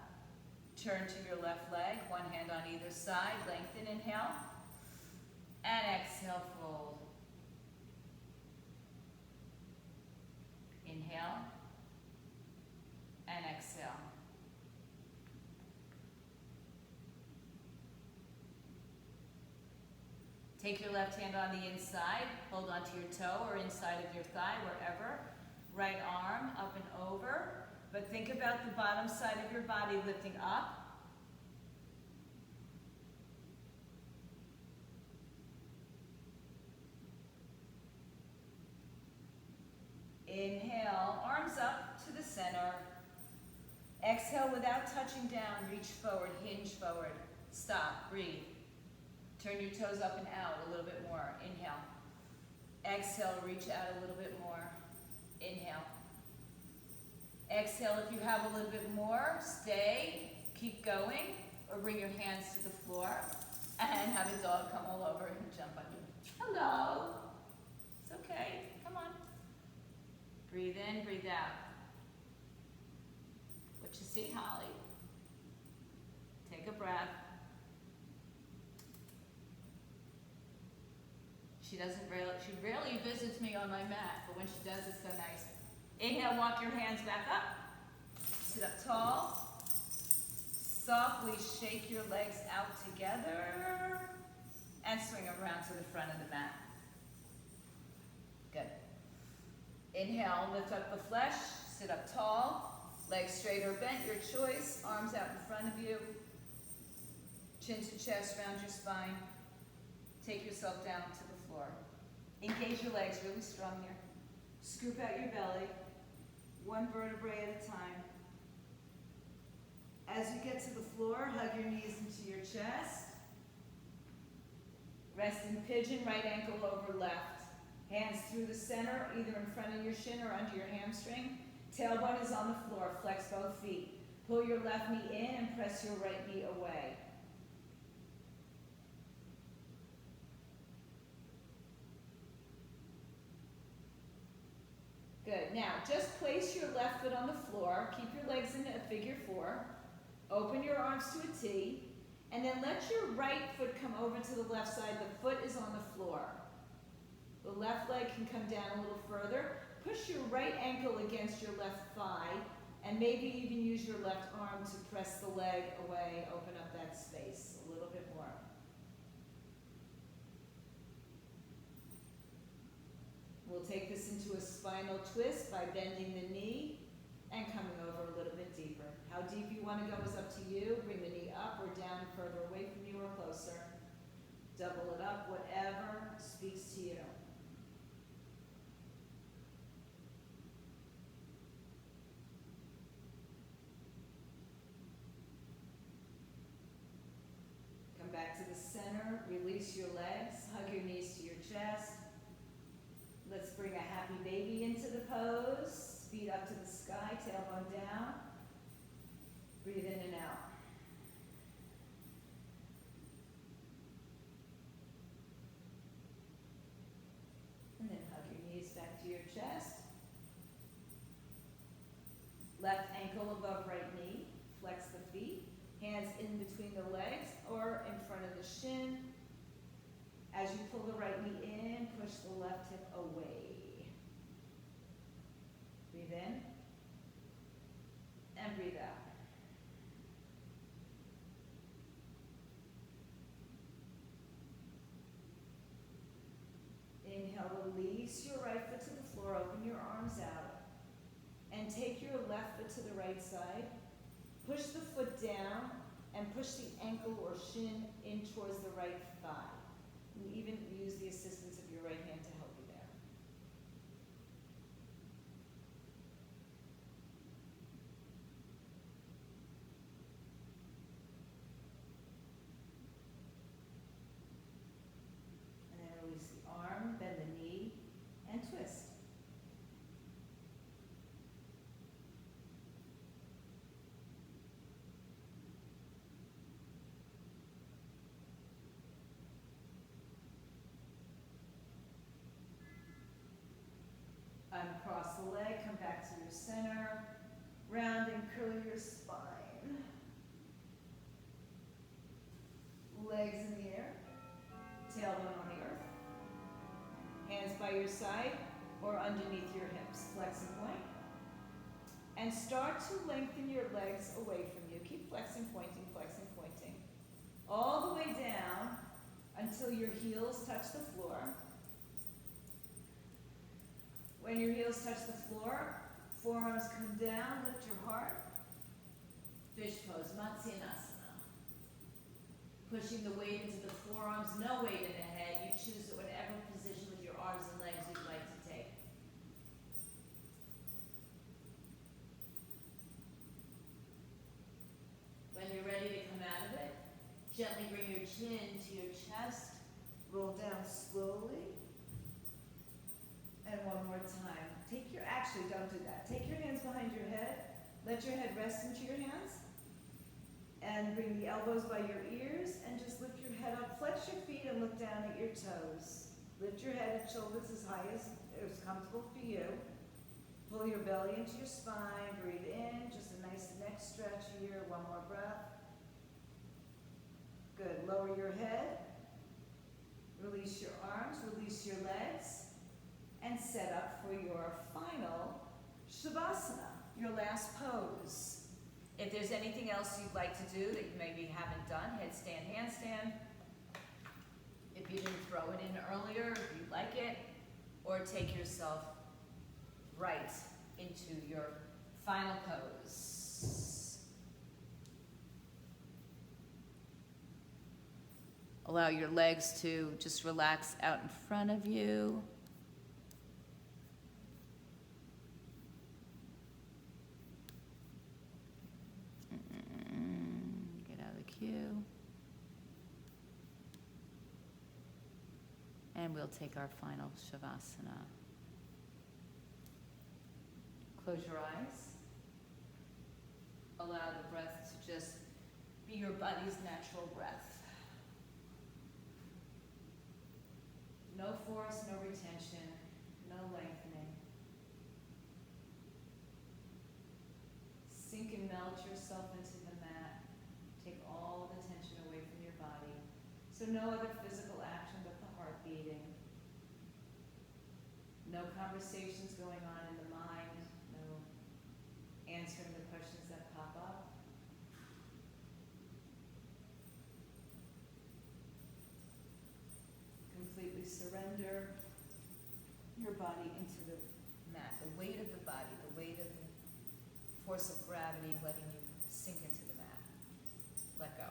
Turn to your left leg, one hand on either side. Lengthen, inhale. And exhale, fold. Inhale. And exhale. Take your left hand on the inside. Hold onto your toe or inside of your thigh, wherever. Right arm up and over. But think about the bottom side of your body lifting up. Inhale, arms up to the center. Exhale without touching down, reach forward, hinge forward. Stop, breathe. Turn your toes up and out a little bit more. Inhale. Exhale, reach out a little bit more. Inhale. Exhale, if you have a little bit more, stay, keep going, or bring your hands to the floor and have a dog come all over and jump on you. Hello. It's okay. Come on. Breathe in, breathe out. What you see, Holly? Take a breath. She rarely visits me on my mat, but when she does, it's so nice. Inhale, walk your hands back up. Sit up tall. Softly shake your legs out together and swing around to the front of the mat. Good. Inhale, lift up the flesh, sit up tall, legs straight or bent, your choice, arms out in front of you, chin to chest, round your spine. Take yourself down to the floor. Engage your legs really strong here. Scoop out your belly, one vertebrae at a time. As you get to the floor, hug your knees into your chest. Rest in pigeon, right ankle over left. Hands through the center, either in front of your shin or under your hamstring. Tailbone is on the floor, flex both feet. Pull your left knee in and press your right knee away. Good. Now, just place your left foot on the floor. Keep your legs in a figure four. Open your arms to a T. And then let your right foot come over to the left side. The foot is on the floor. The left leg can come down a little further. Push your right ankle against your left thigh. And maybe even use your left arm to press the leg away. Open up that space a little bit more. We'll take this into a spinal twist by bending the knee and coming over a little bit deeper. How deep you want to go is up to you. Bring the knee up or down, further away from you or closer. Double it up, whatever speaks to you. Come back to the center, release your legs, hug your knees to your chest. Let's bring a happy baby into the pose. Feet up to the sky, tailbone down. Breathe in and out. And then hug your knees back to your chest. Left ankle above right knee. Flex the feet. Hands in between the legs or in front of the shin. As you pull the right knee in, push the left hip away. Breathe in and breathe out. Inhale, release your right foot to the floor, open your arms out, and take your left foot to the right side. Push the foot down and push the ankle or shin in towards the right thigh. You even use the assistance of your right hand to help you there. And then release the arm, bend the knee, and twist. Uncross the leg, come back to your center. Round and curl your spine. Legs in the air, tailbone on the earth. Hands by your side or underneath your hips. Flex and point. And start to lengthen your legs away from you. Keep flexing, pointing, all the way down until your heels touch the floor. When your heels touch the floor, forearms come down, lift your heart. Fish pose, Matsyenasana. Pushing the weight into the forearms, no weight in the head. You choose whatever position with your arms and legs you'd like to take. When you're ready to come out of it, gently bring your chin to your chest. Roll down slowly. And one more time. Actually, don't do that. Take your hands behind your head. Let your head rest into your hands. And bring the elbows by your ears and just lift your head up. Flex your feet and look down at your toes. Lift your head and shoulders as high as is comfortable for you. Pull your belly into your spine. Breathe in. Just a nice neck stretch here. One more breath. Good. Lower your head. Release your arms. Release your legs. And set up for your final Shavasana, your last pose. If there's anything else you'd like to do that you maybe haven't done, headstand, handstand. If you didn't throw it in earlier, if you like it, or take yourself right into your final pose. Allow your legs to just relax out in front of you. And we'll take our final Shavasana. Close your eyes. Allow the breath to just be your body's natural breath. No force, no retention, no lengthening. Sink and melt yourself into the mat. Take all the tension away from your body. So no other physical action but the heart beating. No conversations going on in the mind. No answering the questions that pop up. Completely surrender your body into the mat. The weight of the body, the weight of the force of gravity letting you sink into the mat. Let go.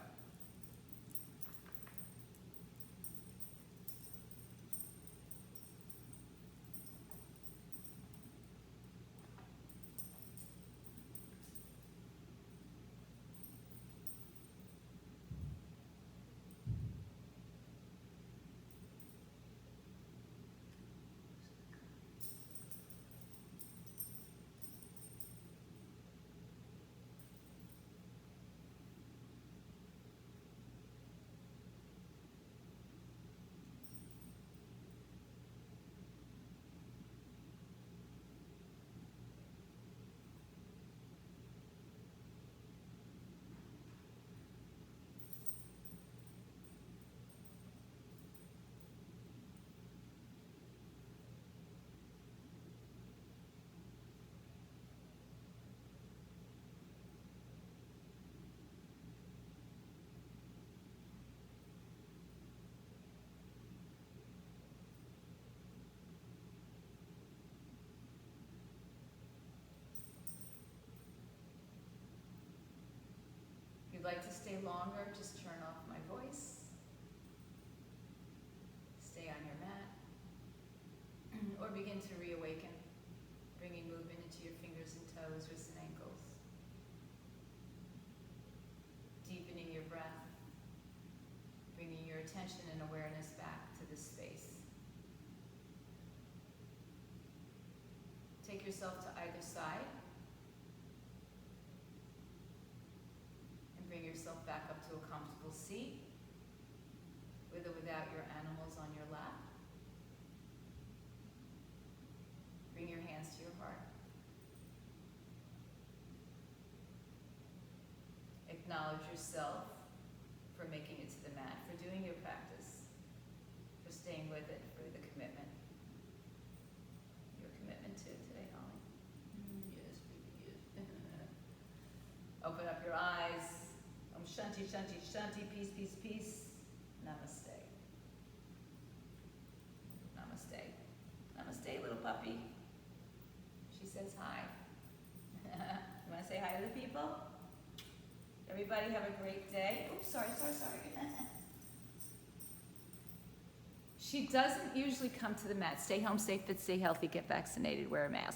like to stay longer, just turn off my voice. Stay on your mat. Or begin to reawaken, bringing movement into your fingers and toes, wrists and ankles. Deepening your breath, bringing your attention and awareness back to this space. Take yourself to either side and bring yourself back up to a comfortable seat, with or without your animals on your lap. Bring your hands to your heart. Acknowledge yourself for making it to the mat, for doing your practice, for staying with it, for the commitment. Your commitment to today, Holly. Yes, baby, yes. Open up your eyes. Om Shanti, Shanti, Shanti. Peace, peace, peace. Namaste. Namaste. Namaste, little puppy. She says hi. You want to say hi to the people? Everybody have a great day. Oops, sorry. She doesn't usually come to the mat. Stay home, stay fit, stay healthy, get vaccinated, wear a mask.